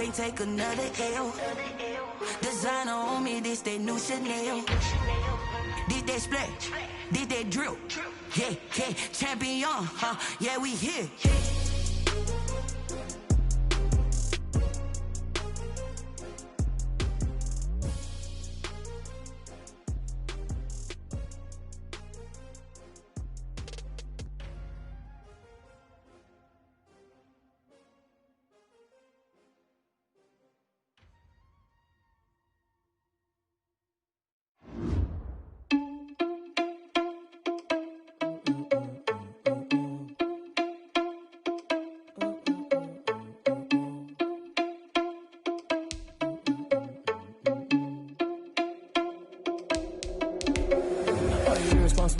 can't take another L. Designer on me, this that new Chanel. This that splash, this that drill. Yeah, yeah, champion, yeah, we here.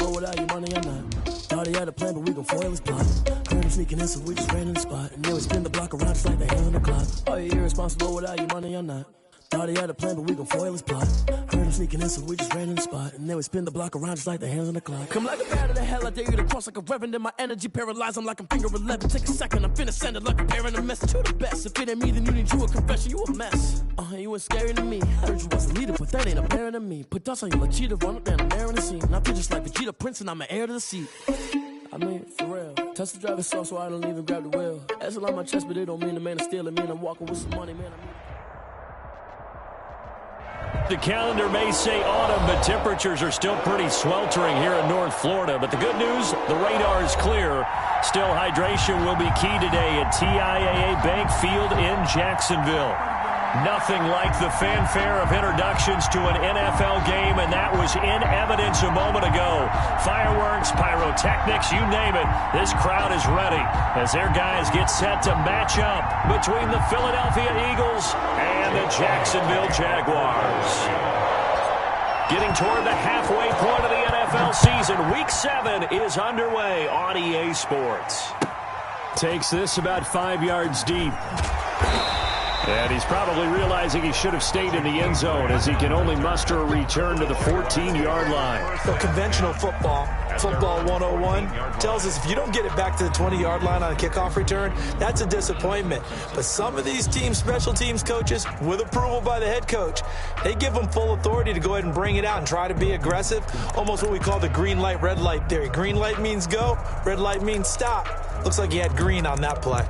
Without your money or not. Thought he had a plan, but we gon' foil his plot. Heard him sneaking in, so we just ran in the spot. And then we spin the block around just like the hand on the clock. Are you irresponsible without your money or not? Thought he had a plan, but we gon' foil his plot. Heard him sneaking in, so we just ran in the spot. And then we spin the block around just like the hands on the clock. Come like a bat of the hell, I dare you to cross like a reverend. In my energy paralyzed, I'm like I'm finger 11. Take a second, I'm finna send it like a parent a message to the best. If it ain't me, then you need you a confession, you a mess. You ain't scary to me. Heard you was a leader, but that ain't apparent to me. Put dust on you like cheetah, run up down the air in the scene. And I feel just like Vegeta Prince, and I'm an heir to the seat. I mean, for real. Touch the driver's soft, so I don't even grab the wheel. That's a lot on my chest, but it don't mean the man is stealing. Mean I'm walking with some money, man. The calendar may say autumn, but temperatures are still pretty sweltering here in North Florida. But the good news, the radar is clear. Still, hydration will be key today at TIAA Bank Field in Jacksonville. Nothing like the fanfare of introductions to an NFL game, and that was in evidence a moment ago. Fireworks, pyrotechnics, you name it. This crowd is ready as their guys get set to match up between the Philadelphia Eagles and the Jacksonville Jaguars. Getting toward the halfway point of the NFL season, Week 7 is underway on EA Sports. Takes this about 5 yards deep. And he's probably realizing he should have stayed in the end zone as he can only muster a return to the 14-yard line. So conventional football 101, tells us if you don't get it back to the 20-yard line on a kickoff return, that's a disappointment. But some of these teams, special teams coaches, with approval by the head coach, they give them full authority to go ahead and bring it out and try to be aggressive. Almost what we call the green light, red light theory. Green light means go, red light means stop. Looks like he had green on that play.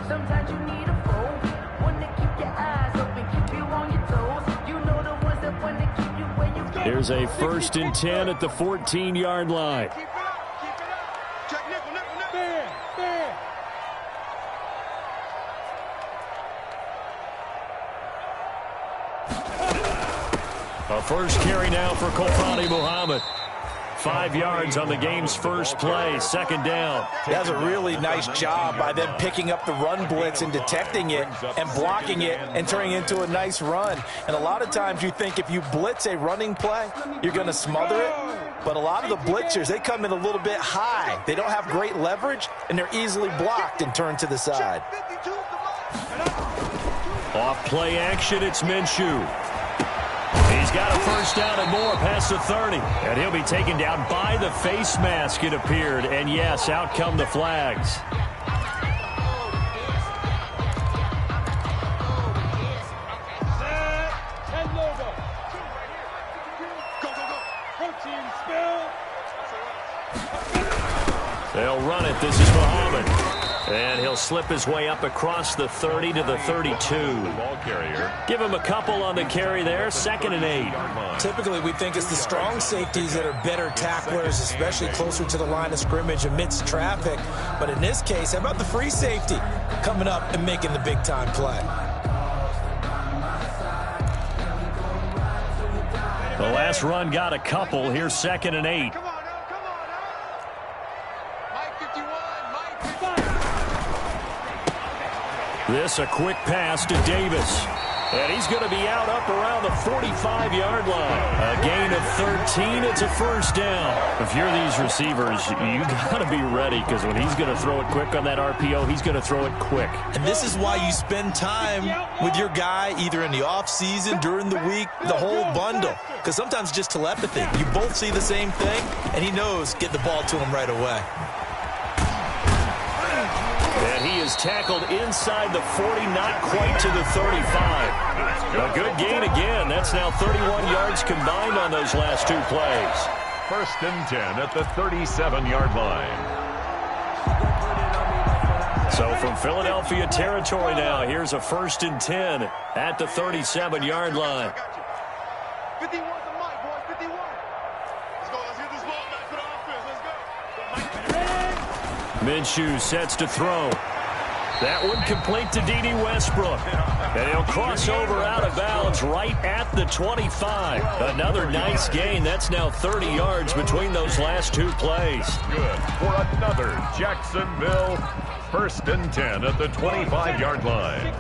Sometimes you need a foe, one to keep your eyes open, keep you on your toes. You know the ones that want to keep you where you go. Here's a 1st and 10 at the 14-yard line. Keep it up. Check nickel. A first carry now for Kofani Muhammad. 5 yards on the game's first play, 2nd down. That's a really nice job by them picking up the run blitz and detecting it and blocking it and turning it into a nice run. And a lot of times you think if you blitz a running play, you're going to smother it. But a lot of the blitzers, they come in a little bit high. They don't have great leverage, and they're easily blocked and turned to the side. Off play action, it's Minshew. He's got a first down and more past the 30. And he'll be taken down by the face mask, it appeared. And yes, out come the flags. They'll run it. This is Muhammad. And he'll slip his way up across the 30 to the 32. Ball carrier. Give him a couple on the carry there. 2nd and 8. Typically, we think it's the strong safeties that are better tacklers, especially closer to the line of scrimmage amidst traffic. But in this case, how about the free safety coming up and making the big-time play? The last run got a couple. Here's 2nd and 8. This a quick pass to Davis. And he's going to be out up around the 45-yard line. A gain of 13. It's a first down. If you're these receivers, you got to be ready because when he's going to throw it quick on that RPO, he's going to throw it quick. And this is why you spend time with your guy either in the offseason, during the week, the whole bundle. Because sometimes just telepathy. You both see the same thing, and he knows get the ball to him right away. And he is tackled inside the 40, not quite to the 35. A good gain again. That's now 31 yards combined on those last 2 plays. 1st and 10 at the 37-yard line. So from Philadelphia territory now, here's a 1st and 10 at the 37-yard line. 51 to Mike, boys, 51. Let's go, let's get this ball back for the offense. Let's go. Minshew sets to throw. That one complete to D.D. Westbrook. And he'll cross over out of bounds right at the 25. Another nice gain. That's now 30 yards between those last 2 plays. Good for another Jacksonville 1st and 10 at the 25-yard line.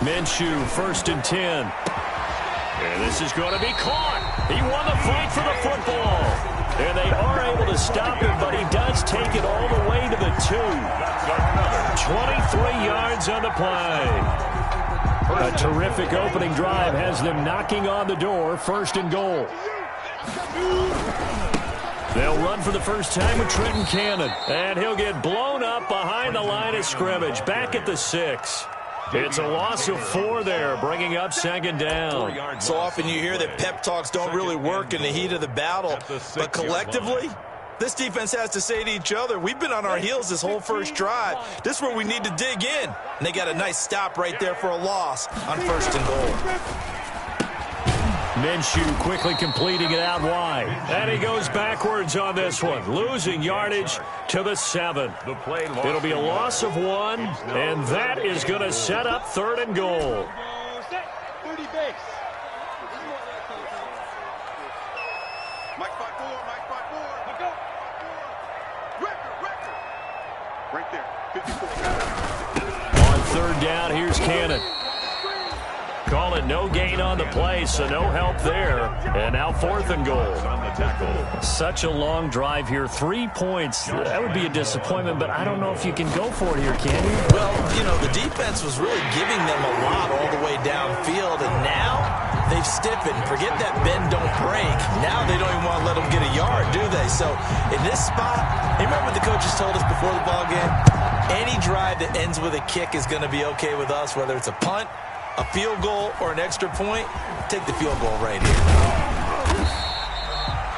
Minshew, 1st and 10. And this is going to be caught. He won the fight for the football. And they are able to stop him, but he does take it all the way to the 2. 23 yards on the play. A terrific opening drive has them knocking on the door, 1st and goal. They'll run for the first time with Trenton Cannon. And he'll get blown up behind the line of scrimmage, back at the 6. It's a loss of 4 there, bringing up 2nd down. So often you hear that pep talks don't really work in the heat of the battle. But collectively, this defense has to say to each other, we've been on our heels this whole first drive. This is where we need to dig in. And they got a nice stop right there for a loss on 1st and goal. Minshew quickly completing it out wide. And he goes backwards on this one, losing yardage to the 7. It'll be a loss of 1, and that is going to set up 3rd and goal. 30 base. Mike 5-4, Mike 5-4. Let go. Record. Right there, 54. On 3rd down, here's Cannon. Call it no gain on the play, so no help there. And now 4th and goal. Such a long drive here. 3 points. That would be a disappointment, but I don't know if you can go for it here, can you? Well, you know, the defense was really giving them a lot all the way downfield, and now they've stiffened. Forget that bend, don't break. Now they don't even want to let them get a yard, do they? So in this spot, you remember what the coaches told us before the ball game? Any drive that ends with a kick is going to be okay with us, whether it's a punt, a field goal, or an extra point. Take the field goal right here.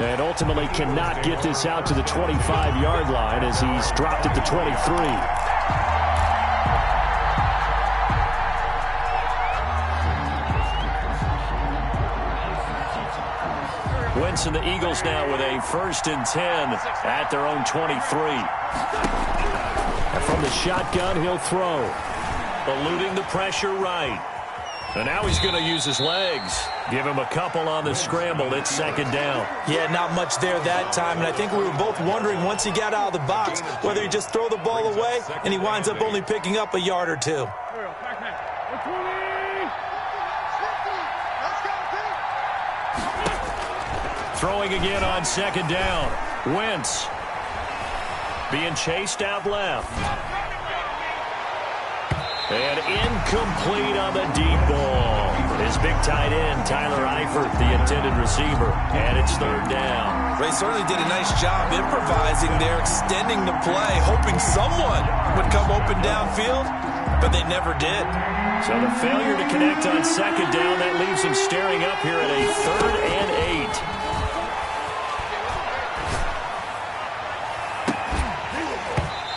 And ultimately cannot get this out to the 25-yard line as he's dropped at the 23. Wentz and the Eagles now with a 1st and 10 at their own 23. And from the shotgun, he'll throw. Eluding the pressure right. And now he's going to use his legs. Give him a couple on the scramble. It's 2nd down. Yeah, not much there that time. And I think we were both wondering once he got out of the box whether he just throw the ball away and he winds up only picking up a yard or 2. Throwing again on 2nd down. Wentz being chased out left. And incomplete on the deep ball. His big tight end, Tyler Eifert, the intended receiver. And it's 3rd down. Ray certainly did a nice job improvising there, extending the play, hoping someone would come open downfield, but they never did. So the failure to connect on 2nd down, that leaves him staring up here at a 3rd and 8.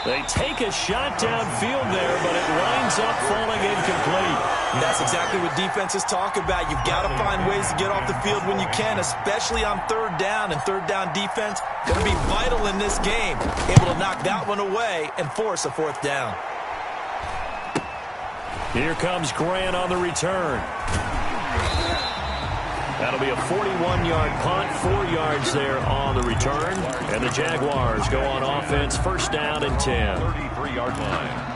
They take a shot downfield there, but it winds up falling incomplete. And that's exactly what defenses talk about. You've got to find ways to get off the field when you can, especially on 3rd down. And 3rd down defense going to be vital in this game. Able to knock that one away and force a 4th down. Here comes Grant on the return. That'll be a 41-yard punt, 4 yards there on the return. And the Jaguars go on offense, 1st down and 10. 33-yard line.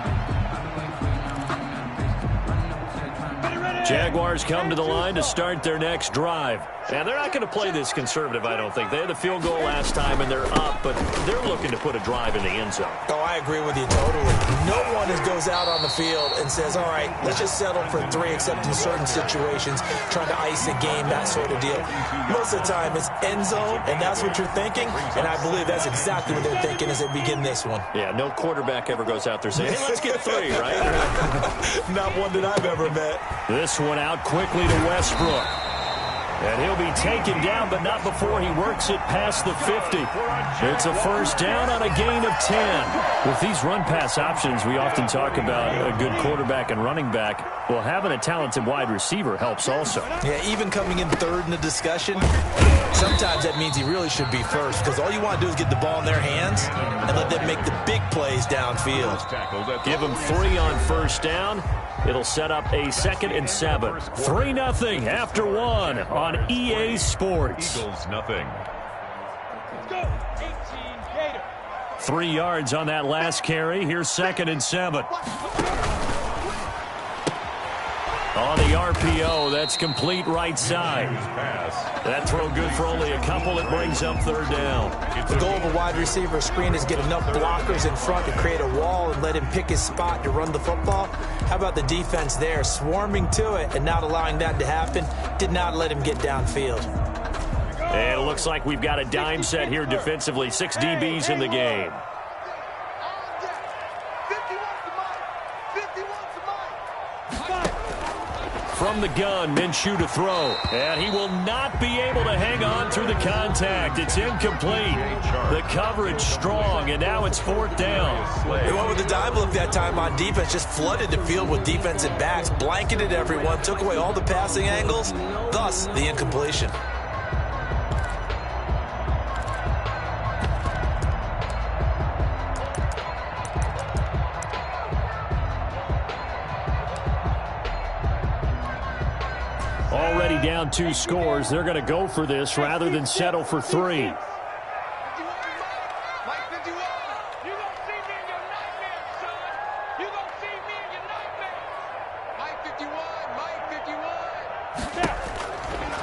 Jaguars come to the line to start their next drive. And they're not going to play this conservative, I don't think. They had the field goal last time, and they're up, but they're looking to put a drive in the end zone. Oh, I agree with you totally. No one goes out on the field and says, all right, let's just settle for 3, except in certain situations, trying to ice a game, that sort of deal. Most of the time, it's end zone, and that's what you're thinking, and I believe that's exactly what they're thinking as they begin this one. Yeah, no quarterback ever goes out there saying, hey, let's get 3, right? Not one that I've ever met. This one out quickly to Westbrook. And he'll be taken down, but not before he works it past the 50. It's a first down on a gain of 10. With these run-pass options, we often talk about a good quarterback and running back. Well, having a talented wide receiver helps also. Yeah, even coming in third in the discussion, sometimes that means he really should be first, because all you want to do is get the ball in their hands and let them make the big plays downfield. Give them 3 on first down. It'll set up a 2nd and 7. 3-0 after 1 on EA Sports. Eagles nothing. 3 yards on that last carry. Here's 2nd and 7. On the RPO, that's complete right side. That throw good for only a couple. It brings up 3rd down. The goal of a wide receiver screen is get enough blockers in front to create a wall and let him pick his spot to run the football. How about the defense there, swarming to it and not allowing that to happen? Did not let him get downfield. And it looks like we've got a dime set here defensively. 6 DBs in the game. From the gun, Minshew to throw. And he will not be able to hang on through the contact. It's incomplete. The coverage strong, and now it's 4th down. They went with the dime look that time on defense, just flooded the field with defensive backs, blanketed everyone, took away all the passing angles, thus the incompletion. Already down 2 scores. They're going to go for this rather than settle for 3.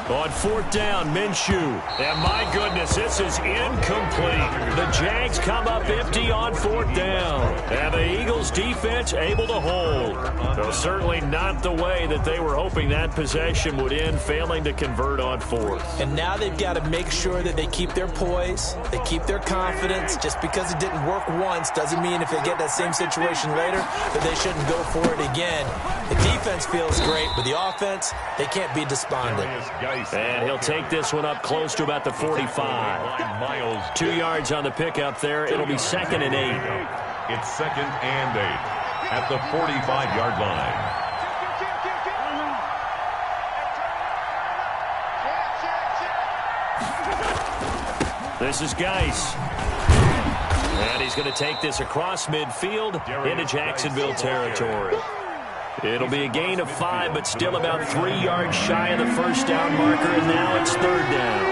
On 4th down, Minshew. And my goodness, this is incomplete. The Jags come up empty on 4th down. And the Eagles defense able to hold. So certainly not the way that they were hoping that possession would end, failing to convert on 4th. And now they've got to make sure that they keep their poise, they keep their confidence. Just because it didn't work once doesn't mean if they get that same situation later that they shouldn't go for it again. The defense feels great, but the offense, they can't be despondent. And he'll take this one up close to about the 45. 2 yards on the pickup there. It'll be 2nd and 8. It's 2nd and 8 at the 45-yard line. This is Geis. And he's going to take this across midfield into Jacksonville territory. It'll be a gain of 5, but still about 3 yards shy of the first down marker, and now it's 3rd down.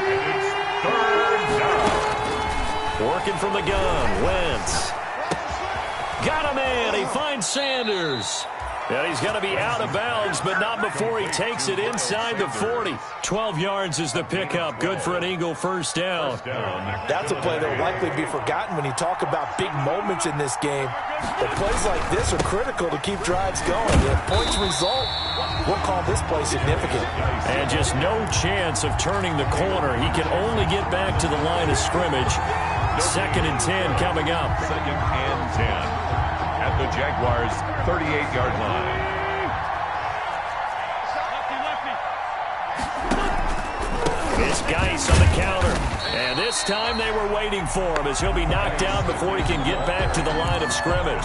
Working from the gun, Wentz. Got a man, he finds Sanders. And he's going to be out of bounds, but not before he takes it inside the 40. 12 yards is the pickup. Good for an Eagle first down. That's a play that will likely be forgotten when you talk about big moments in this game. But plays like this are critical to keep drives going. If points result, we'll call this play significant. And just no chance of turning the corner. He can only get back to the line of scrimmage. 2nd and 10 coming up. 2nd and 10 at the Jaguars' 38-yard line. It's Geis on the counter. And this time they were waiting for him as he'll be knocked down before he can get back to the line of scrimmage.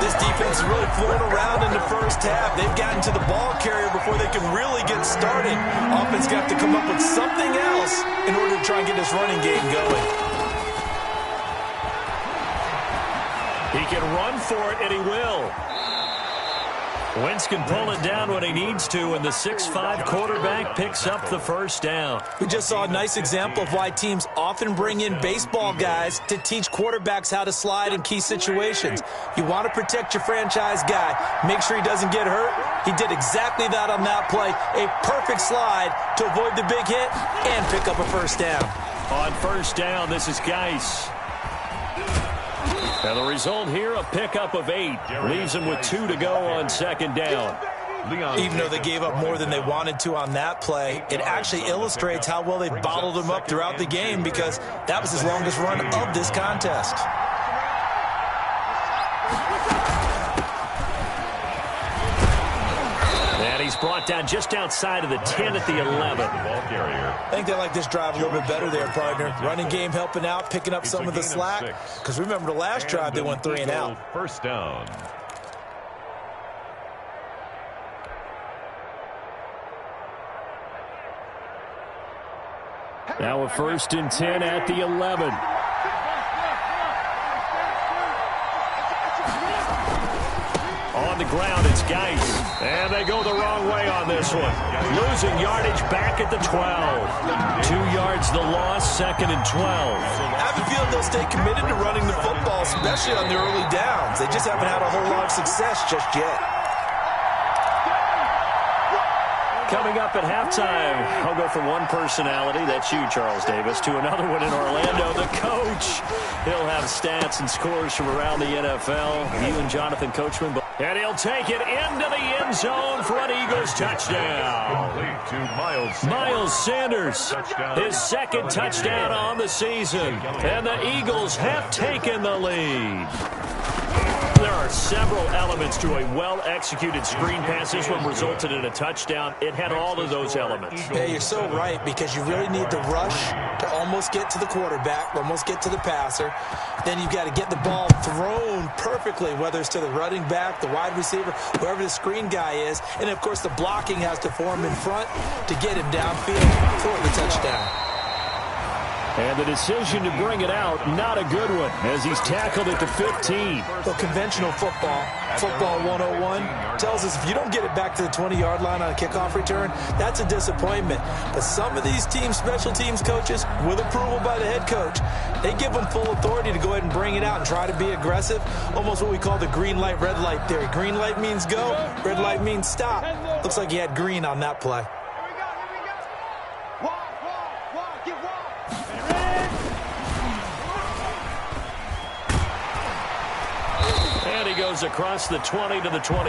This defense is really floating around in the first half. They've gotten to the ball carrier before they can really get started. Offense got to come up with something else in order to try and get this running game going. He can run for it, and he will. Wentz can pull it down when he needs to, and the 6'5" quarterback picks up the first down. We just saw a nice example of why teams often bring in baseball guys to teach quarterbacks how to slide in key situations. You want to protect your franchise guy. Make sure he doesn't get hurt. He did exactly that on that play. A perfect slide to avoid the big hit and pick up a first down. On first down, this is Geis. And the result here, a pickup of 8. Leaves him with 2 to go on second down. Even though they gave up more than they wanted to on that play, it actually illustrates how well they bottled him up throughout the game, because that was his longest run of this contest. And he's brought down just outside of the 10 at the 11. I think they like this drive a little bit better there, partner. Running game helping out, picking up some of the slack. Because remember the last drive, they went 3 and out. First down. Now a 1st and 10 at the 11. On the ground, it's Geis. And they go the wrong way on this one. Losing yardage back at the 12. 2 yards the loss, 2nd and 12. I have a feeling they'll stay committed to running the football, especially on the early downs. They just haven't had a whole lot of success just yet. Coming up at halftime, I'll go from one personality, that's you, Charles Davis, to another one in Orlando, the coach. He'll have stats and scores from around the NFL. You and Jonathan Coachman. And he'll take it into the end zone for an Eagles touchdown. Miles Sanders, his 2nd touchdown on the season. And the Eagles have taken the lead. There are several elements to a well-executed screen pass. This one resulted in a touchdown. It had all of those elements. Yeah, you're so right, because you really need to rush to almost get to the quarterback, almost get to the passer. Then you've got to get the ball thrown perfectly, whether it's to the running back, the wide receiver, whoever the screen guy is. And, of course, the blocking has to form in front to get him downfield for the touchdown. And the decision to bring it out, not a good one, as he's tackled at the 15. Well, conventional football 101, tells us if you don't get it back to the 20-yard line on a kickoff return, that's a disappointment. But some of these teams, special teams coaches, with approval by the head coach, they give them full authority to go ahead and bring it out and try to be aggressive, almost what we call the green light, red light theory. Green light means go, red light means stop. Looks like he had green on that play. Goes across the 20 to the 22.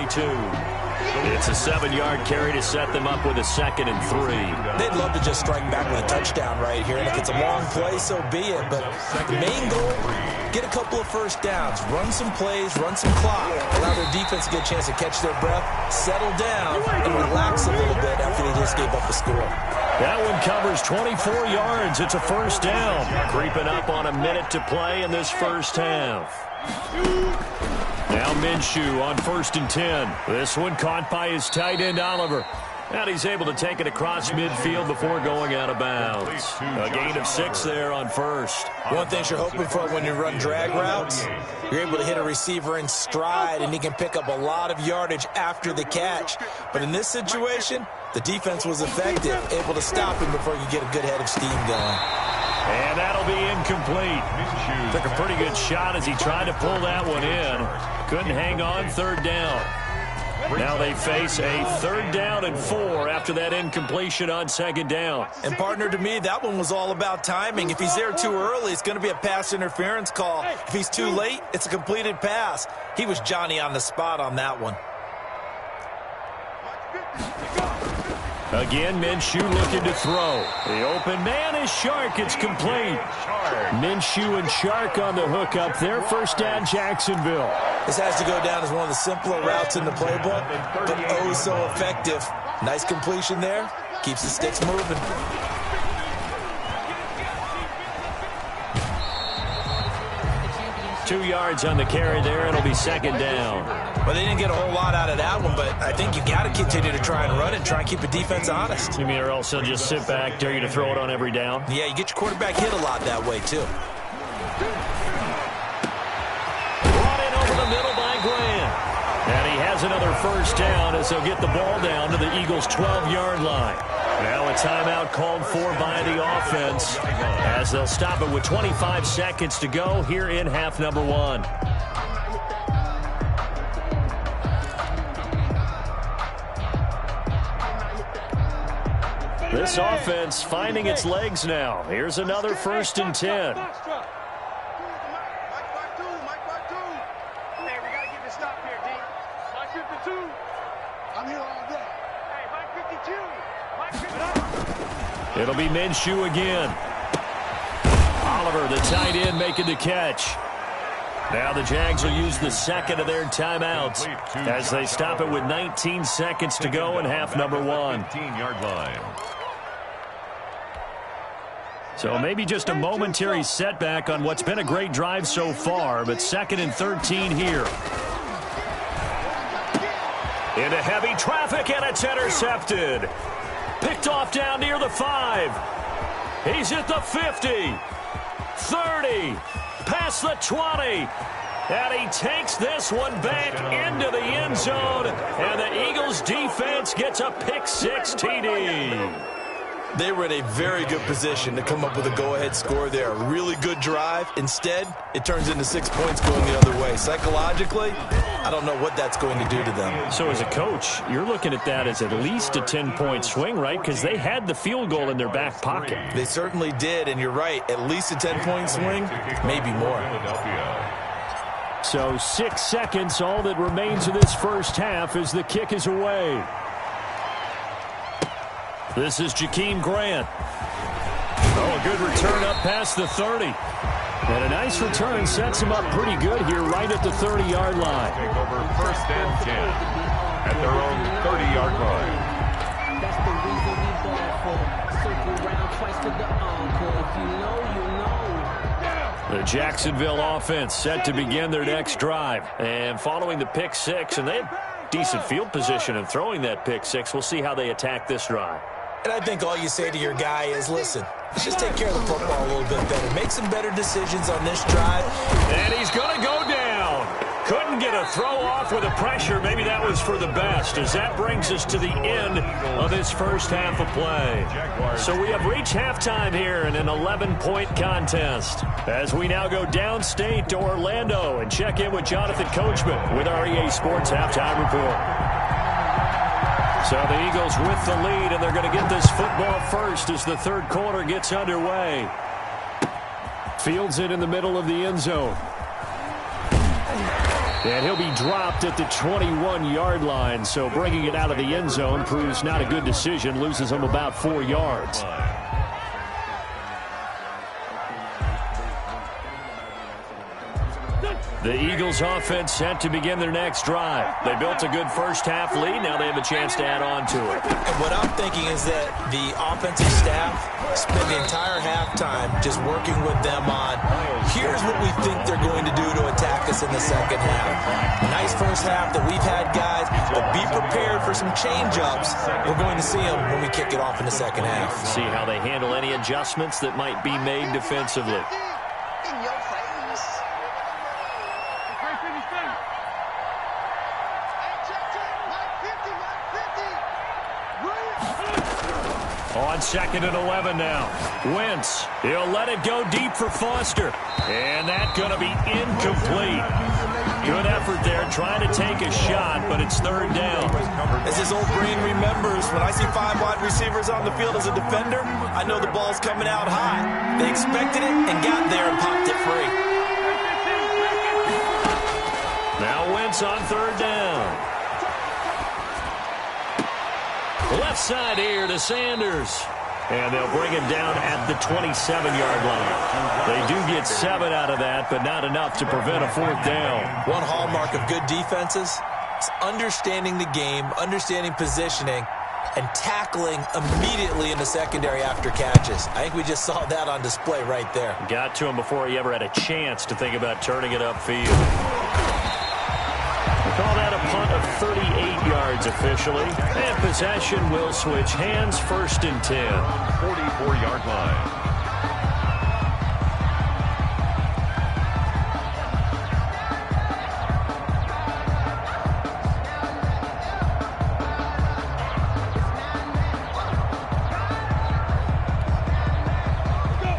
It's a 7-yard carry to set them up with a 2nd and 3. They'd love to just strike back with a touchdown right here, and if it's a long play, so be it. But the main goal, get a couple of first downs, run some plays, run some clock, allow their defense to get a chance to catch their breath, settle down, and relax a little bit after they just gave up a score. That one covers 24 yards. It's a first down. Creeping up on a minute to play in this first half. Now Minshew on 1st and 10. This one caught by his tight end, Oliver. And he's able to take it across midfield before going out of bounds. A gain of 6 there on first. One thing you're hoping for when you run drag routes, you're able to hit a receiver in stride, and he can pick up a lot of yardage after the catch. But in this situation, the defense was effective, able to stop him before you get a good head of steam going. And that'll be incomplete. Took a pretty good shot as he tried to pull that one in. Couldn't hang on, 3rd down. Now they face a 3rd down and 4 after that incompletion on 2nd down. And, partner, to me, that one was all about timing. If he's there too early, it's going to be a pass interference call. If he's too late, it's a completed pass. He was Johnny on the spot on that one. Again, Minshew looking to throw. The open man is Shark. It's complete. Minshew and Shark on the hook up there. First down, Jacksonville. This has to go down as one of the simpler routes in the playbook, but oh so effective. Nice completion there. Keeps the sticks moving. Two yards on the carry there. It'll be 2nd down. Well, they didn't get a whole lot out of that one, but I think you got to continue to try and run it, try and keep the defense honest. You mean or else they'll just sit back, dare you to throw it on every down? Yeah, you get your quarterback hit a lot that way, too. Brought in over the middle by Grant. And he has Here's another first down as they'll get the ball down to the Eagles' 12-yard line. Now a timeout called for by the offense as they'll stop it with 25 seconds to go here in half number 1. This offense finding its legs now. Here's another 1st and 10. It'll be Minshew again. Oliver, the tight end, making the catch. Now the Jags will use the second of their timeouts as they stop it with 19 seconds to go in half number 1. 15-yard line. So maybe just a momentary setback on what's been a great drive so far, but 2nd and 13 here. Into heavy traffic, and it's intercepted. Picked off down near the 5. He's at the 50. 30. Past the 20. And he takes this one back into the end zone. And the Eagles defense gets a pick-6 TD. They were in a very good position to come up with a go-ahead score there. A really good drive. Instead, it turns into 6 points going the other way. Psychologically, I don't know what that's going to do to them. So as a coach, you're looking at that as at least a 10-point swing, right? Because they had the field goal in their back pocket. They certainly did, and you're right. At least a 10-point swing, maybe more. So 6 seconds, all that remains of this first half as the kick is away. This is Jakeem Grant. Oh, a good return up past the 30. And a nice return sets him up pretty good here right at the 30-yard line. Take over 1st and 10 at their own 30-yard line. That's the reason we ball for. Circle round twice for the encore. If you know, you know. The Jacksonville offense set to begin their next drive. And following the pick 6, and they have decent field position in throwing that pick 6. We'll see how they attack this drive. And I think all you say to your guy is, listen, let's just take care of the football a little bit better. Make some better decisions on this drive. And he's going to go down. Couldn't get a throw off with the pressure. Maybe that was for the best, as that brings us to the end of this first half of play. So we have reached halftime here in an 11-point contest, as we now go downstate to Orlando and check in with Jonathan Coachman with our EA Sports Halftime Report. So the Eagles with the lead, and they're going to get this football first as the third quarter gets underway. Fields it in the middle of the end zone. And he'll be dropped at the 21-yard line, so bringing it out of the end zone proves not a good decision, loses him about 4 yards. The Eagles offense set to begin their next drive. They built a good first half lead. Now they have a chance to add on to it. And what I'm thinking is that the offensive staff spent the entire halftime just working with them on, here's what we think they're going to do to attack us in the second half. Nice first half that we've had, guys, but be prepared for some change-ups. We're going to see them when we kick it off in the second half. See how they handle any adjustments that might be made defensively. On 2nd and 11 now. Wentz, he'll let it go deep for Foster. And that's going to be incomplete. Good effort there, trying to take a shot, but it's third down. As his old brain remembers, when I see 5 wide receivers on the field as a defender, I know the ball's coming out high. They expected it and got there and popped it free. Now Wentz on third down. Left side here to Sanders. And they'll bring him down at the 27-yard line. They do get 7 out of that, but not enough to prevent a fourth down. One hallmark of good defenses is understanding the game, understanding positioning, and tackling immediately in the secondary after catches. I think we just saw that on display right there. Got to him before he ever had a chance to think about turning it upfield. Call that a punt of 38 yards officially. And possession will switch hands, 1st and 10. 44-yard line.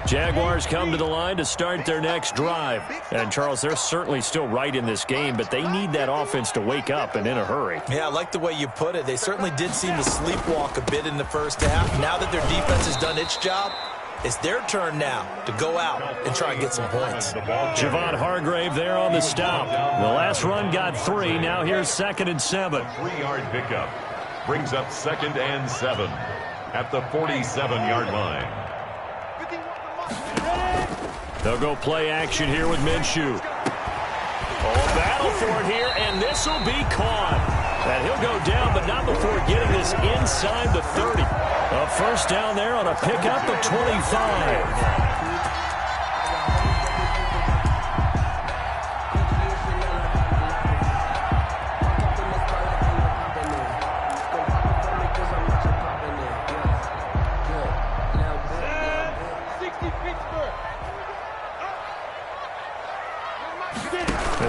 Jaguars come to the line to start their next drive. And, Charles, they're certainly still right in this game, but they need that offense to wake up and in a hurry. Yeah, I like the way you put it. They certainly did seem to sleepwalk a bit in the first half. Now that their defense has done its job, it's their turn now to go out and try and get some points. Javon Hargrave there on the stop. The last run got 3. Now here's 2nd and 7. 3-yard pickup brings up 2nd and 7 at the 47-yard line. They'll go play action here with Minshew. Oh, battle for it here, and this will be caught. And he'll go down, but not before getting this inside the 30. A first down there on a pickup of 25.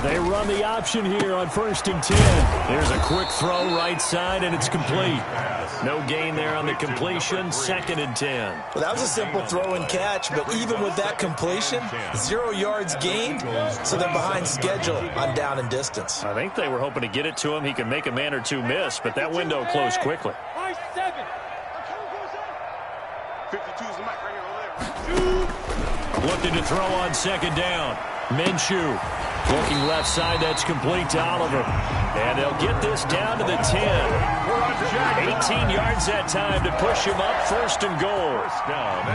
They run the option here on 1st and 10. Here's a quick throw right side, and it's complete. No gain there on the completion. 2nd and 10. Well, that was a simple throw and catch, but even with that completion, 0 yards gained, so they're behind schedule on down and distance. I think they were hoping to get it to him. He could make a man or two miss, but that window closed quickly. 52's the mic right here over there. Looking to throw on 2nd down. Minshew. Looking left side, that's complete to Oliver. And they'll get this down to the 10. 18 yards that time to push him up 1st and goal.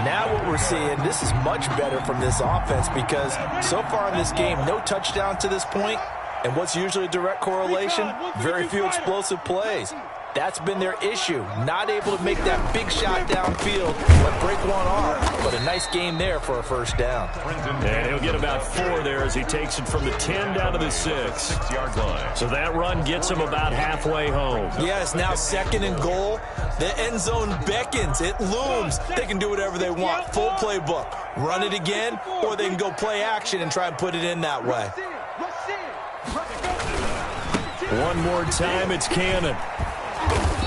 Now what we're seeing, this is much better from this offense because so far in this game, no touchdown to this point. And what's usually a direct correlation? Very few explosive plays. That's been their issue. Not able to make that big shot downfield, but break one off. But a nice game there for a first down. And he'll get about 4 there as he takes it from the 10 down to the 6. So that run gets him about halfway home. Yes, now 2nd and goal. The end zone beckons. It looms. They can do whatever they want. Full playbook. Run it again, or they can go play action and try and put it in that way. One more time, it's Cannon.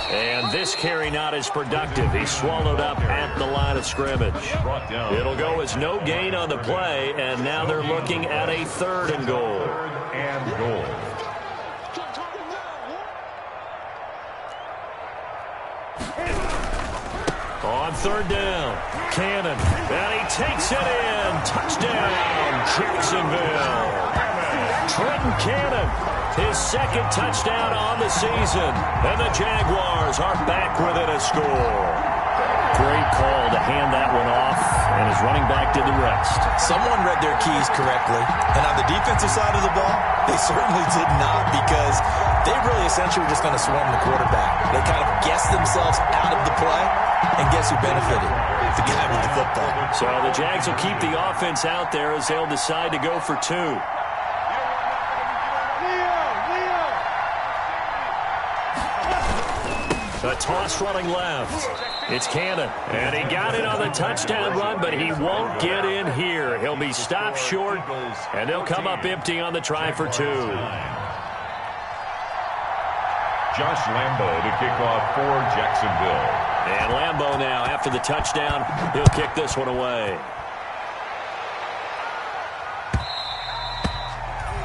And this carry not as productive. He's swallowed up at the line of scrimmage. It'll go as no gain on the play, and now they're looking at a 3rd and goal. On 3rd down, Cannon, and he takes it in. Touchdown, Jacksonville. Trenton Cannon, his 2nd touchdown on the season, and the Jaguars are back within a score. Great call to hand that one off, and his running back did the rest. Someone read their keys correctly, and on the defensive side of the ball, they certainly did not because they really essentially were just going to swarm the quarterback. They kind of guessed themselves out of the play, and guess who benefited? The guy with the football. So the Jags will keep the offense out there as they'll decide to go for 2. A toss running left. It's Cannon. And he got it on the touchdown run, but he won't get in here. He'll be stopped short, and they'll come up empty on the try for 2. Josh Lambo to kick off for Jacksonville. And Lambo now, after the touchdown, he'll kick this one away.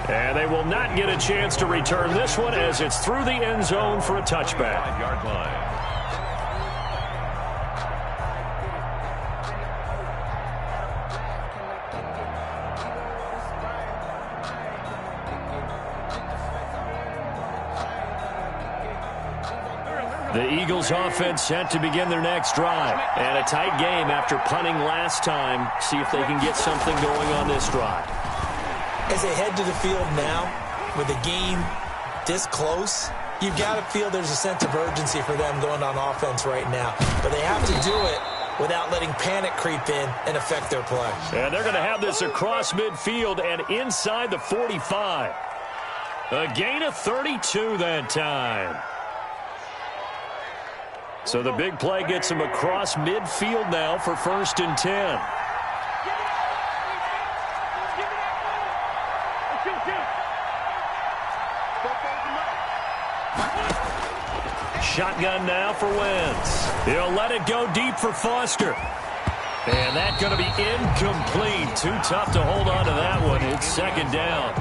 And they will not get a chance to return this one as it's through the end zone for a touchback. 5-yard line. The Eagles offense set to begin their next drive. And a tight game after punting last time. See if they can get something going on this drive. As they head to the field now, with the game this close, you've got to feel there's a sense of urgency for them going on offense right now. But they have to do it without letting panic creep in and affect their play. And they're going to have this across midfield and inside the 45. A gain of 32 that time. So the big play gets them across midfield now for 1st and 10. Shotgun now for Wentz. He'll let it go deep for Foster. And that's going to be incomplete. Too tough to hold on to that one. It's second down.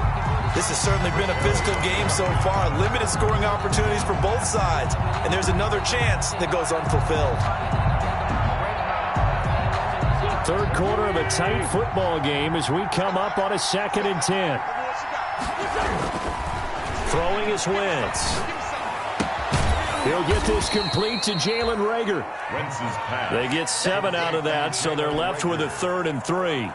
This has certainly been a physical game so far. Limited scoring opportunities for both sides. And there's another chance that goes unfulfilled. Third quarter of a tight football game as we come up on a 2nd and 10. Throwing is Wentz. He'll get this complete to Jalen Reagor. They get 7 out of that, so they're left with a 3rd and 3.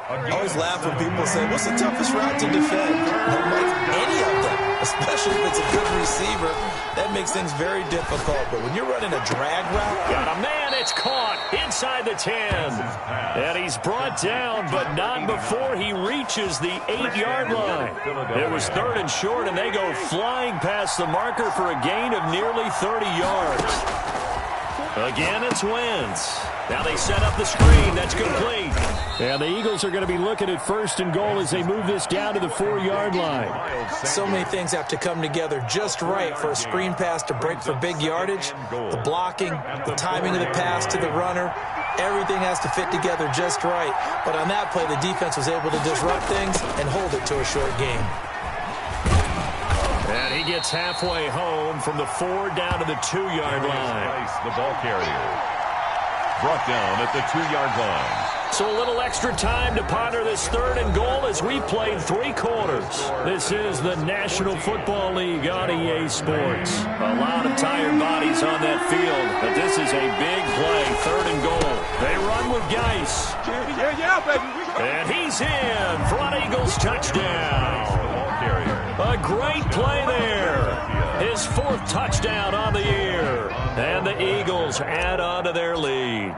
I always laugh when people say, what's the toughest route to defend? Any of them, especially if it's a good receiver. That makes things very difficult. But when you're running a drag route. Got a man, it's caught inside the 10. And he's brought down, but not before he reaches the 8-yard line. It was 3rd and short, and they go flying past the marker for a gain of nearly 30 yards. Again, it's Wentz. Now they set up the screen. That's complete. And the Eagles are going to be looking at 1st and goal as they move this down to the 4-yard line. So many things have to come together just right for a screen pass to break for big yardage. The blocking, the timing of the pass to the runner, everything has to fit together just right. But on that play, the defense was able to disrupt things and hold it to a short game. And he gets halfway home from the 4 down to the 2-yard line. The ball carrier brought down at the 2-yard line. So a little extra time to ponder this 3rd and goal as we played 3 quarters. This is the National Football League on EA Sports. A lot of tired bodies on that field, but this is a big play, 3rd and goal. They run with Geis. Yeah, baby. And he's in for an Eagles touchdown. A great play there. His 4th touchdown on the year. And the Eagles add on to their lead.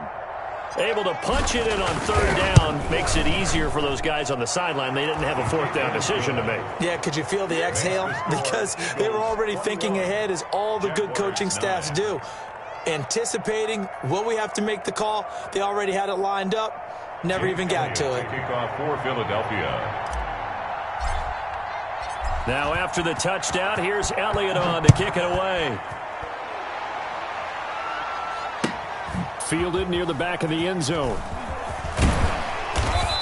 Able to punch it in on 3rd down makes it easier for those guys on the sideline. They didn't have a 4th down decision to make. Yeah, could you feel the exhale? Because they were already thinking ahead, as all the good coaching staffs do. Anticipating, will we have to make the call? They already had it lined up. Never even got to it. Kickoff for Philadelphia. Now after the touchdown, here's Elliott on to kick it away. Fielded near the back of the end zone.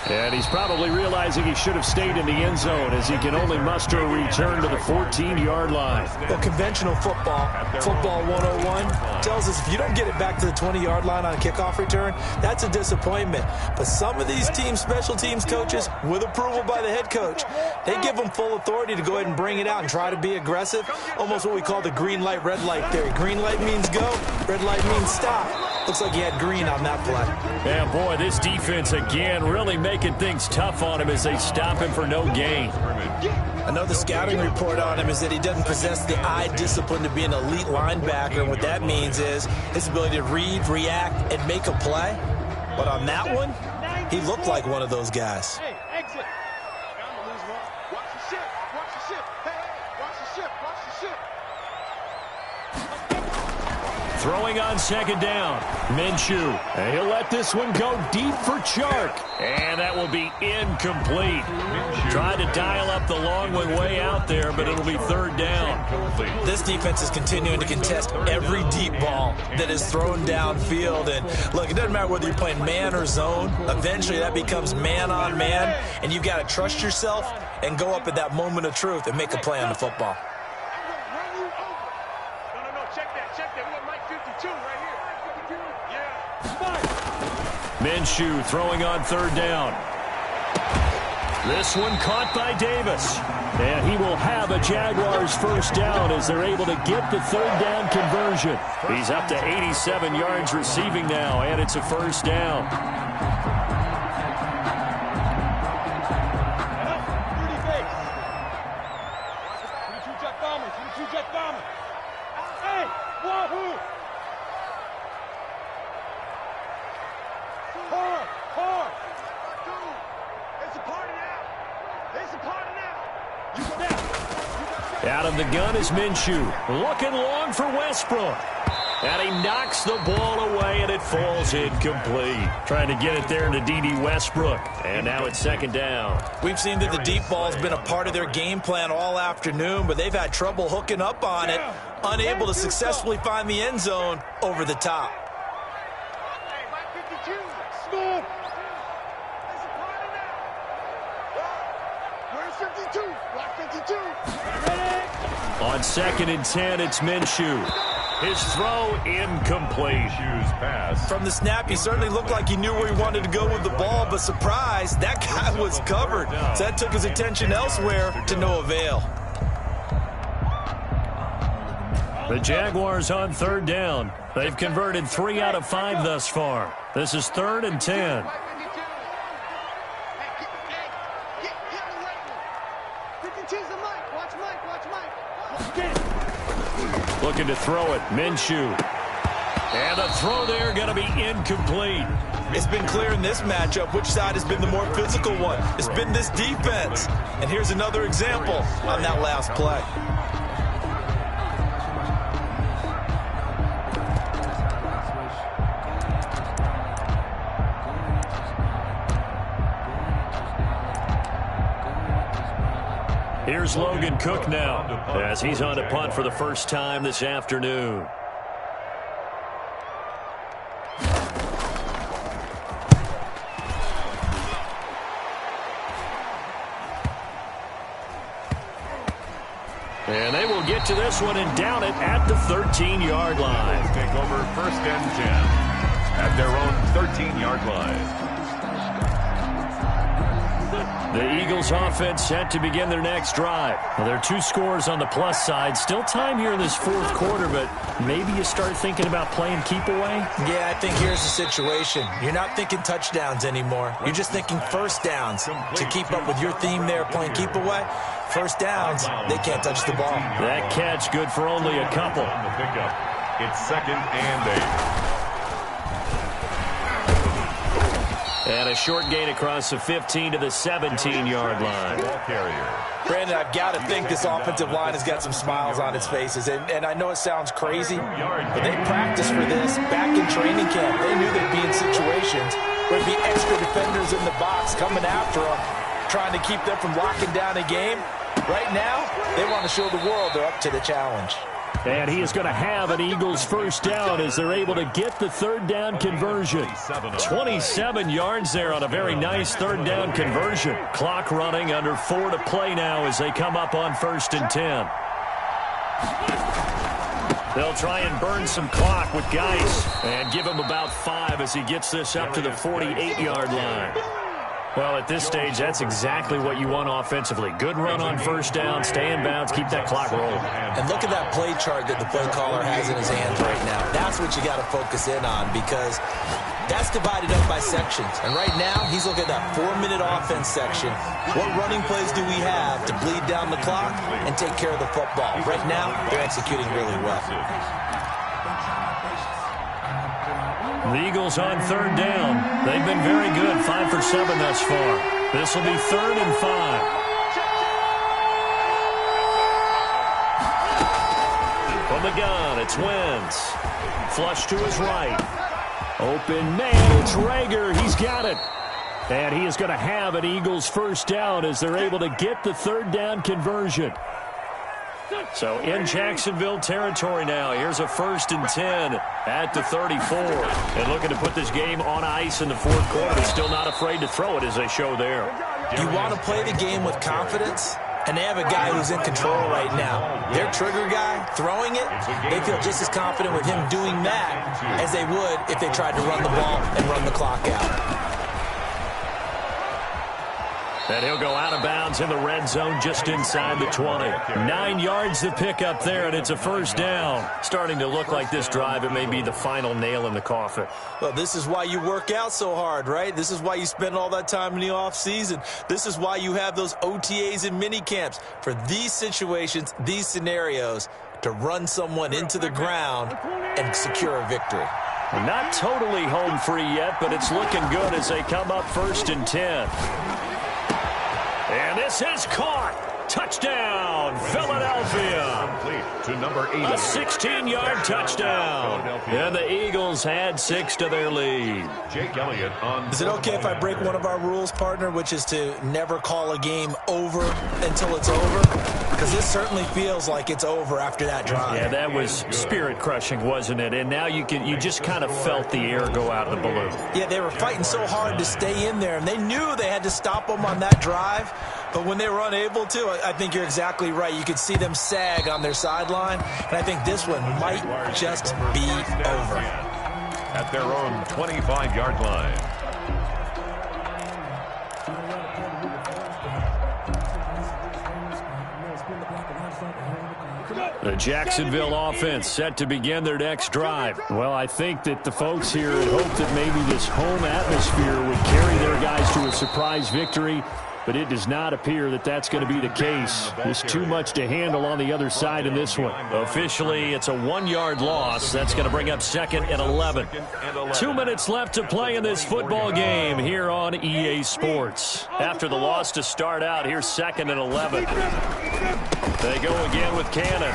And he's probably realizing he should have stayed in the end zone as he can only muster a return to the 14-yard line. Well, conventional football 101, tells us if you don't get it back to the 20-yard line on a kickoff return, that's a disappointment. But some of these team special teams coaches, with approval by the head coach, they give them full authority to go ahead and bring it out and try to be aggressive. Almost what we call the green light, red light theory. Green light means go, red light means stop. Looks like he had green on that play. Yeah, boy, this defense again really making things tough on him as they stop him for no gain. Another scouting report on him is that he doesn't possess the eye discipline to be an elite linebacker. And what that means is his ability to read, react, and make a play. But on that one, he looked like one of those guys. Hey, exit. I'm gonna lose one. Watch the ship. Watch the ship. Hey, watch the ship. Watch the ship. Throwing on 2nd down. Minshew. And he'll let this one go deep for Chark. And that will be incomplete. Tried to dial up the long one way out there, but it'll be 3rd down. This defense is continuing to contest every deep ball that is thrown downfield. And look, it doesn't matter whether you're playing man or zone. Eventually that becomes man on man. And you've got to trust yourself and go up at that moment of truth and make a play on the football. Minshew throwing on 3rd down. This one caught by Davis. And he will have a Jaguars 1st down as they're able to get the 3rd down conversion. He's up to 87 yards receiving now, and it's a 1st down. Out of the gun is Minshew. Looking long for Westbrook. And he knocks the ball away, and it falls incomplete. Trying to get it there into D.D. Westbrook. And now it's 2nd down. We've seen that the deep ball has been a part of their game plan all afternoon, but they've had trouble hooking up on it, unable to successfully find the end zone over the top. Hey, Mike 52. Block 52. On 2nd and 10, it's Minshew. His throw incomplete. Minshew's pass. From the snap, he certainly looked like he knew where he wanted to go with the ball, but surprise, that guy was covered. So that took his attention elsewhere to no avail. The Jaguars on 3rd down. They've converted 3 out of 5 thus far. This is 3rd and 10. Looking to throw it, Minshew. And the throw there going to be incomplete. It's been clear in this matchup which side has been the more physical one. It's been this defense. And here's another example on that last play. Here's Logan Cook now, as he's on to punt for the first time this afternoon. And they will get to this one and down it at the 13-yard line. Take over 1st and 10 at their own 13-yard line. The Eagles offense set to begin their next drive. Well, there are 2 scores on the plus side. Still time here in this 4th quarter, but maybe you start thinking about playing keep away? Yeah, I think here's the situation. You're not thinking touchdowns anymore. You're just thinking first downs. To keep up with your theme there, playing keep away, first downs, they can't touch the ball. That catch good for only a couple. On the pickup, it's 2nd and 8. And a short gain across the 15 to the 17-yard line. Ball carrier. Brandon, I've got to think this offensive line has got some smiles on its faces. And I know it sounds crazy, but they practiced for this back in training camp. They knew they'd be in situations where there'd be extra defenders in the box coming after them, trying to keep them from locking down a game. Right now, they want to show the world they're up to the challenge. And he is going to have an Eagles first down as they're able to get the 3rd down conversion. 27 yards there on a very nice 3rd down conversion. Clock running, under 4 to play now as they come up on 1st and 10. They'll try and burn some clock with Geis and give him about 5 as he gets this up to the 48-yard line. Well, at this stage, that's exactly what you want offensively. Good run on first down, stay in bounds, keep that clock rolling. And look at that play chart that the play caller has in his hands right now. That's what you got to focus in on, because that's divided up by sections. And right now, he's looking at that 4-minute offense section. What running plays do we have to bleed down the clock and take care of the football? Right now, they're executing really well. The Eagles on 3rd down. They've been very good, 5 for 7 thus far. This will be 3rd and 5. From the gun, it's Wentz. Flush to his right. Open man, it's Rager. He's got it. And he is going to have an Eagles first down as they're able to get the 3rd down conversion. So in Jacksonville territory now. Here's a 1st and 10 at the 34. And looking to put this game on ice in the 4th quarter, but still not afraid to throw it as they show there. You want to play the game with confidence, and they have a guy who's in control right now. Their trigger guy, throwing it, they feel just as confident with him doing that as they would if they tried to run the ball and run the clock out. And he'll go out of bounds in the red zone just inside the 20. 9 yards to pick up there, and it's a first down. Starting to look like this drive, it may be the final nail in the coffin. Well, this is why you work out so hard, right? This is why you spend all that time in the offseason. This is why you have those OTAs and mini camps. For these situations, these scenarios, to run someone into the ground and secure a victory. Not totally home free yet, but it's looking good as they come up 1st and 10. And this is caught. Touchdown, Philadelphia. Complete to number 8. A 16-yard touchdown. And the Eagles had 6 to their lead. Jake Elliott on. Is it okay if I break one of our rules, partner, which is to never call a game over until it's over? Because this certainly feels like it's over after that drive. Yeah, that was spirit-crushing, wasn't it? And now you just kind of felt the air go out of the balloon. Yeah, they were fighting so hard to stay in there, and they knew they had to stop them on that drive. But when they were unable to, I think you're exactly right. You could see them sag on their sideline, and I think this one might just be over. At their own 25-yard line. The Jacksonville offense set to begin their next drive. Well, I think that the folks here had hoped that maybe this home atmosphere would carry their guys to a surprise victory, but it does not appear that that's going to be the case. There's too much to handle on the other side in this one. Officially, it's a 1-yard loss. That's going to bring up 2nd and 11. 2 minutes left to play in this football game here on EA Sports. After the loss to start out, here's 2nd and 11. They go again with Cannon.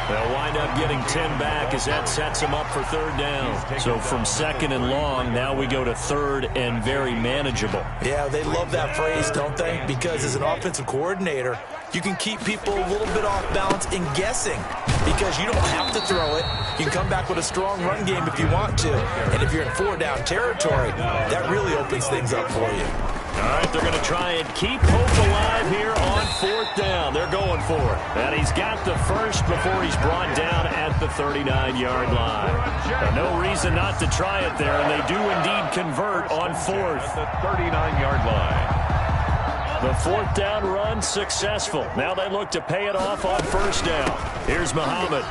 They'll wind up getting 10 back as that sets them up for 3rd down. So from 2nd and long, now we go to 3rd and very manageable. Yeah, they love that phrase, don't they? Because as an offensive coordinator, you can keep people a little bit off balance in guessing because you don't have to throw it. You can come back with a strong run game if you want to. And if you're in 4-down territory, that really opens things up for you. All right, they're going to try and keep hope alive here on 4th down. They're going for it. And he's got the first before he's brought down at the 39-yard line. No reason not to try it there, and they do indeed convert on 4th. At the 39-yard line. The 4th down run successful. Now they look to pay it off on 1st down. Here's Muhammad.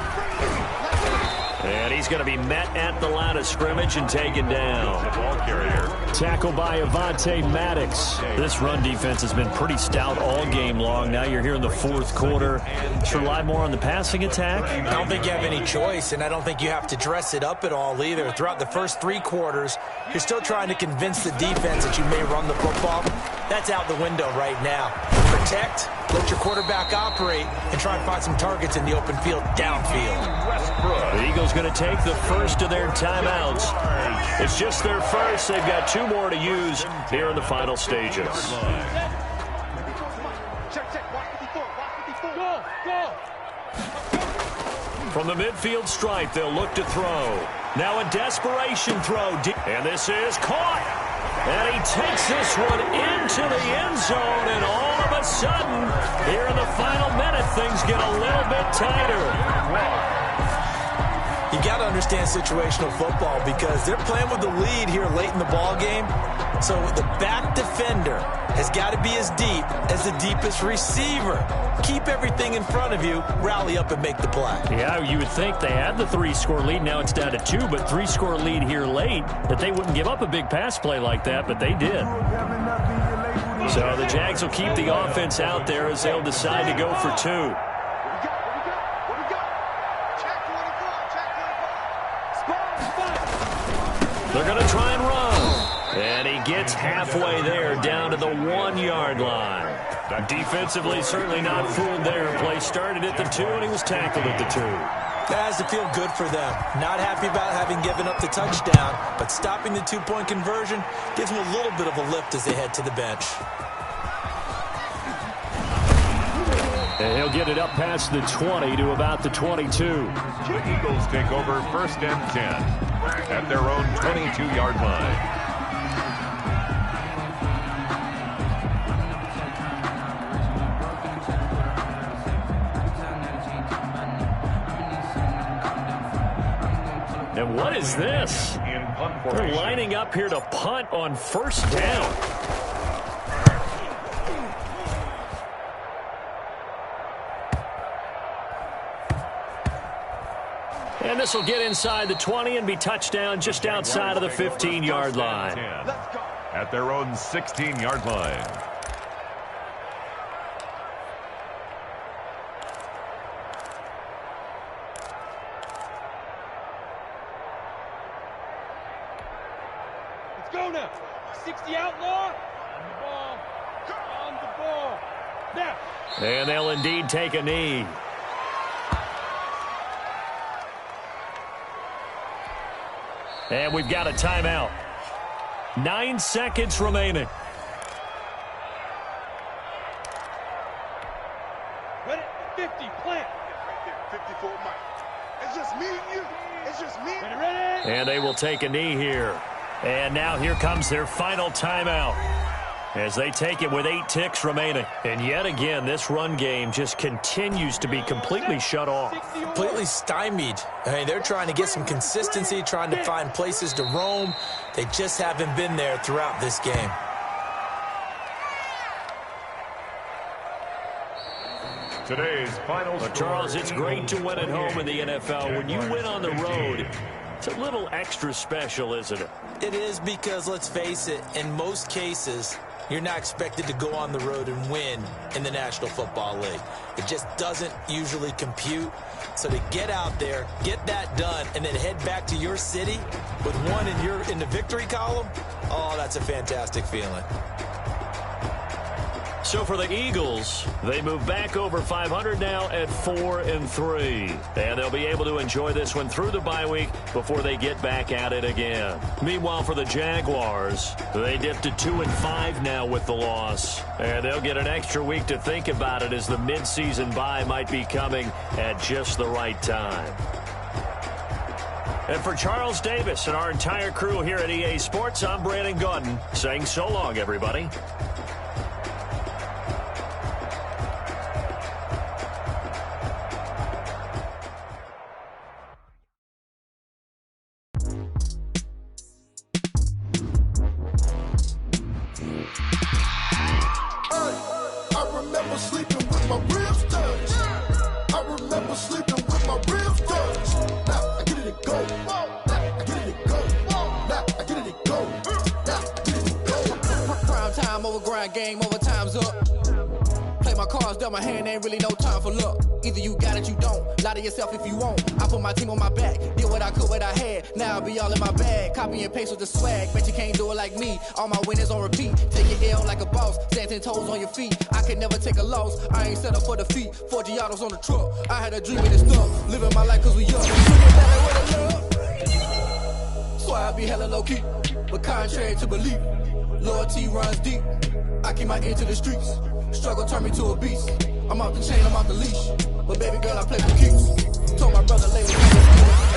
And he's going to be met at the line of scrimmage and taken down. The ball carrier. Tackled by Avonte Maddox. This run defense has been pretty stout all game long. Now you're here in the 4th quarter. Should rely more on the passing attack? I don't think you have any choice, and I don't think you have to dress it up at all either. Throughout the first 3 quarters, you're still trying to convince the defense that you may run the football. That's out the window right now. Protect, let your quarterback operate, and try and find some targets in the open field downfield. The Eagles going to take the first of their timeouts. It's just their first. They've got 2 more to use here in the final stages. From the midfield stripe, they'll look to throw. Now a desperation throw. And this is caught. And he takes this one into the end zone. And all of a sudden, here in the final minute, things get a little bit tighter. You got to understand situational football because they're playing with the lead here late in the ball game. So the back defender has got to be as deep as the deepest receiver. Keep everything in front of you, rally up and make the play. Yeah, you would think they had the 3-score lead. Now it's down to 2, but 3-score lead here late, that they wouldn't give up a big pass play like that, but they did. So the Jags will keep the offense out there as they'll decide to go for 2. They're going to try and run. And he gets halfway there down to the 1-yard line. Defensively, certainly not fooled there. Play started at the 2, and he was tackled at the 2. That has to feel good for them. Not happy about having given up the touchdown, but stopping the 2-point conversion gives them a little bit of a lift as they head to the bench. And he'll get it up past the 20 to about the 22. The Eagles take over 1st and 10 at their own 22-yard line. And what is this? They're lining up here to punt on 1st down. And this will get inside the 20 and be touchdown just outside of the 15-yard line. At their own 16-yard line. Let's go now. 60 outlaw. On the ball. Now. And they'll indeed take a knee. And we've got a timeout. 9 seconds remaining. Ready? 50, plant. 54, Mike. It's just me and you. It's just me. Ready? And they will take a knee here. And now here comes their final timeout as they take it with 8 ticks remaining. And yet again, this run game just continues to be completely shut off. Completely stymied. I mean, they're trying to get some consistency, trying to find places to roam. They just haven't been there throughout this game. Today's final score. Charles, it's great to win at home in the NFL. When you win on the road, it's a little extra special, isn't it? It is, because, let's face it, in most cases, you're not expected to go on the road and win in the National Football League. It just doesn't usually compute. So to get out there, get that done, and then head back to your city with one in the victory column, oh, that's a fantastic feeling. So for the Eagles, they move back over 500 now at 4-3. And they'll be able to enjoy this one through the bye week before they get back at it again. Meanwhile, for the Jaguars, they dipped to 2-5 now with the loss. And they'll get an extra week to think about it, as the midseason bye might be coming at just the right time. And for Charles Davis and our entire crew here at EA Sports, I'm Brandon Gaudin saying so long, everybody. Game over, time's up. Play my cards, dealt my hand, ain't really no time for luck. Either you got it, you don't. Lie to yourself if you won't. I put my team on my back, did what I could, what I had. Now I'll be all in my bag, copy and paste with the swag. Bet you can't do it like me. All my winners on repeat. Take your L like a boss, stand 10 toes on your feet. I can never take a loss, I ain't set up for defeat. 4 Giottos on the truck, I had a dream and it's stuck. Living my life cause we young. So I be hella low key, but contrary to belief, loyalty runs deep. I keep my ear to the streets. Struggle turned me to a beast. I'm off the chain, I'm off the leash. But baby girl, I play for keeps. Told my brother lately,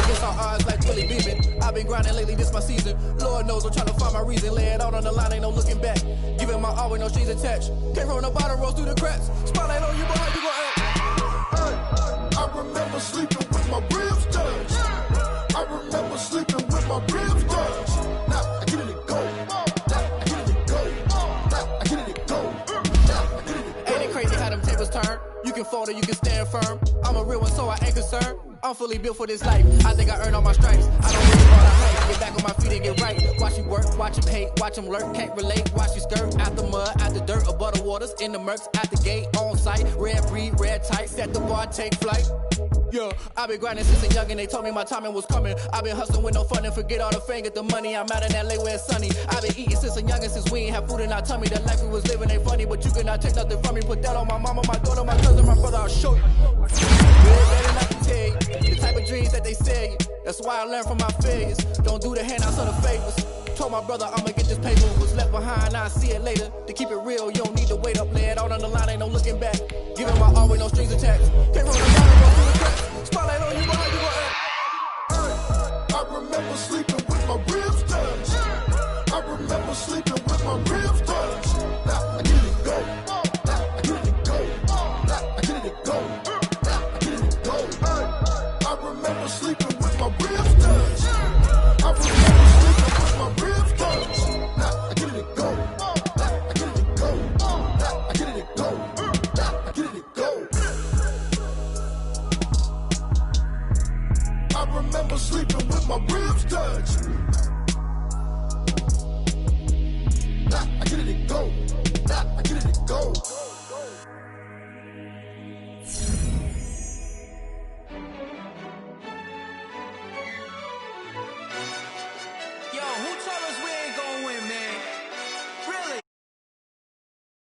against all odds like Willie beaming. I've been grinding lately, this my season. Lord knows I'm trying to find my reason. Lay it out on the line, ain't no looking back. Giving my all with no strings attached. Came from the bottom, rose through the cracks. Spotlight on you, boy, how you gon' act? I remember sleeping with my ribs touched. I remember sleeping with my ribs touched. Now I get it and go. Turn. You can fold or you can stand firm. I'm a real one, so I ain't concerned. I'm fully built for this life. I think I earned all my stripes. I don't really want to hype. Get back on my feet and get right. Watch you work, watch him hate, watch him lurk. Can't relate, watch you skirt. Out the mud, out the dirt, above the waters, in the murks, at the gate, on site. Red breed, red tight, set the bar, take flight. Yeah, I've been grinding since a young and they told me my timing was coming. I've been hustling with no fun and forget all the fame, get the money. I'm out in LA where it's sunny. I've been eating since a young and since we ain't have food in our tummy. The life we was living ain't funny, but you cannot take nothing from me. Put that on my mama, my daughter, my cousin, my brother, I'll show you. Real better not to tell you the type of dreams that they sell you. That's why I learned from my failures. Don't do the handouts or the favors. Told my brother I'ma get this paper. Was left behind, I'll see it later. To keep it real, you don't need to wait up. Lay it out on the line, ain't no looking back. Giving my all with no strings attached. Came from the bottom, go through the cracks. Spotlight on you, boy, how you gon' act? I remember sleeping